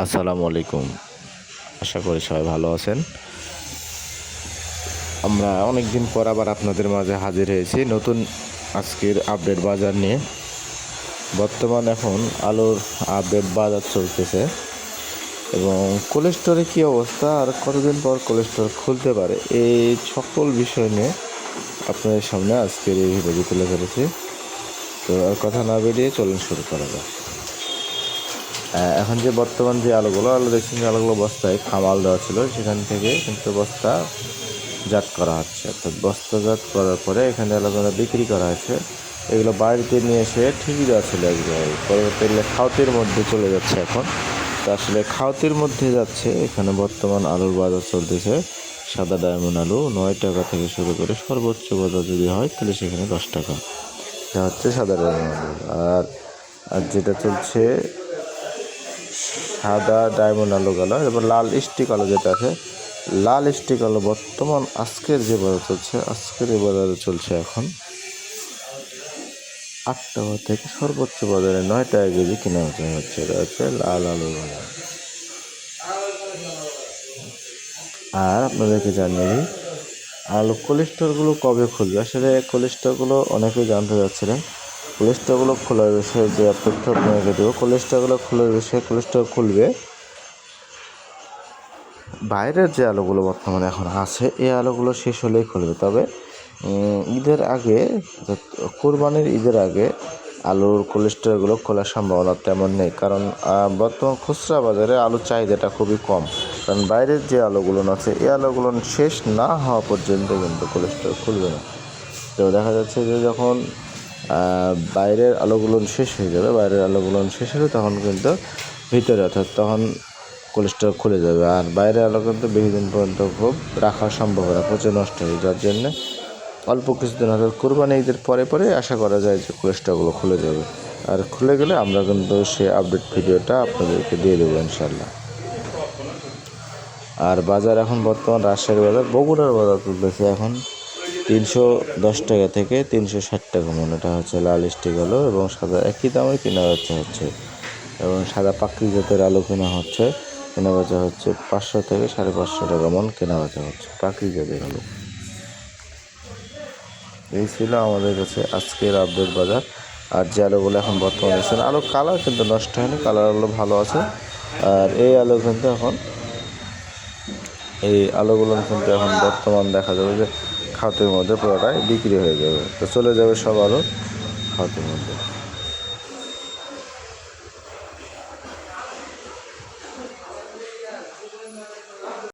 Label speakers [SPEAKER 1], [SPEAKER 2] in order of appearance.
[SPEAKER 1] আসসালামু আলাইকুম। আশা করি সবাই ভালো আছেন। আমরা অনেক দিন পর আবার আপনাদের মাঝে হাজির হয়েছি নতুন আজকের আপডেট বাজার নিয়ে। বর্তমান এখন আলুর আপডেট বাজার চলতেছে এবং কোল্ড স্টোরে কী অবস্থা আর কতদিন পর কোল্ড স্টোর খুলতে পারে, এই সকল বিষয় নিয়ে আপনাদের সামনে আজকের এই ভিডিওটি তুলে ধরেছি। তো আর কথা না বেরিয়ে চলুন শুরু করা যাক। এখন যে বর্তমান যে আলু দেখছেন, যে আলুগুলো বস্তায় খামাল দেওয়া ছিল, সেখান থেকে কিন্তু বস্তা জাত করা হচ্ছে, অর্থাৎ বস্তাজাত করার পরে এখানে আলুগুলো বিক্রি করা হয়েছে। এগুলো বাড়িতে নিয়ে এসে ঠিকই দেওয়া ছিল এক জায়গায়, পরবর্তীতে খাওতির মধ্যে চলে যাচ্ছে এখন। তো আসলে খাওতির মধ্যে যাচ্ছে। এখানে বর্তমান আলুর বাজার চলতেছে সাদা ডায়মন্ড আলু 9 টাকা থেকে শুরু করে সর্বোচ্চ বাজার যদি হয় তাহলে সেখানে 10 টাকা, যা হচ্ছে সাদা ডায়মন্ড আলু। আর যেটা চলছে সাদা ডায়মন্ড আলু গেল, এবার লাল স্টিক আলু যেটা আছে, লাল স্টিক আলু বর্তমান আজকের যে বাজার চলছে, আজকের এই বাজারে চলছে এখন 8 টাকা থেকে সর্বোচ্চ বাজারে 9 টাকা কেজি কেনা হচ্ছে। এটা হচ্ছে লাল আলু বাজার। আর আপনাদেরকে জানিয়ে দিই, আলু কোল্ড স্টোরগুলো কবে খুলবে। আসলে কোল্ড স্টোরগুলো অনেকেই জানতে চাচ্ছিলেন। কোল্ড স্টোরগুলো খোলার বিষয়ে যে তথ্য আপনাকে দেবো, কোল্ড স্টোরগুলো খোলার বিষয়ে, কোল্ড স্টোর খুলবে বাইরের যে আলুগুলো বর্তমানে এখন আছে, এই আলুগুলো শেষ হলেই খুলবে। তবে ঈদের আগে, কোরবানির ঈদের আগে আলুর কোল্ড স্টোরগুলো খোলার সম্ভাবনা তেমন নেই, কারণ বর্তমান খুচরা বাজারে আলুর চাহিদাটা খুবই কম। কারণ বাইরের যে আলুগুলো আছে, এই আলুগুলো শেষ না হওয়া পর্যন্ত কিন্তু কোল্ড স্টোর খুলবে না। তো দেখা যাচ্ছে যে যখন বাইরের আলুগুলো শেষ হয়ে যাবে, তখন কিন্তু ভিতরে, অর্থাৎ তখন কোল্ড স্টোর খুলে যাবে। আর বাইরের আলু কিন্তু বেশি দিন পর্যন্ত খুব রাখা সম্ভব না, প্রচুর নষ্ট হয়ে যার জন্য অল্প কিছুদিন, অর্থাৎ কোরবানি ঈদের পরে আশা করা যায় যে কোল্ড স্টোরগুলো খুলে যাবে। আর খুলে গেলে আমরা কিন্তু সেই আপডেট ভিডিওটা আপনাদেরকে দিয়ে দেবো ইনশাল্লাহ। আর বাজার এখন বর্তমান রাজশাহীর বাজার, বগুড়ার বাজার তুলতেছে এখন 310 টাকা থেকে 360 টাকা মনে। এটা হচ্ছে লাল স্টিক আলু এবং সাদা একই দামে কেনা হচ্ছে এবং সাদা পাকড়ি জাতের আলু কেনা বেচা হচ্ছে 500 থেকে 550 টাকা মন কেনা বেচা হচ্ছে পাকড়ি জাতের আলু। এই ছিল আমাদের কাছে আজকের আপডেট বাজার। আর যে আলুগুলো এখন বর্তমানে এসেছে, আলু কালার কিন্তু নষ্ট হয়নি, কালার আলু ভালো আছে। আর এই আলুগুলো কিন্তু এখন বর্তমান দেখা যাবে যে খাতের মধ্যে পুরোটাই বিক্রি হয়ে যাবে, তো চলে যাবে সব আলু খাতের মধ্যে।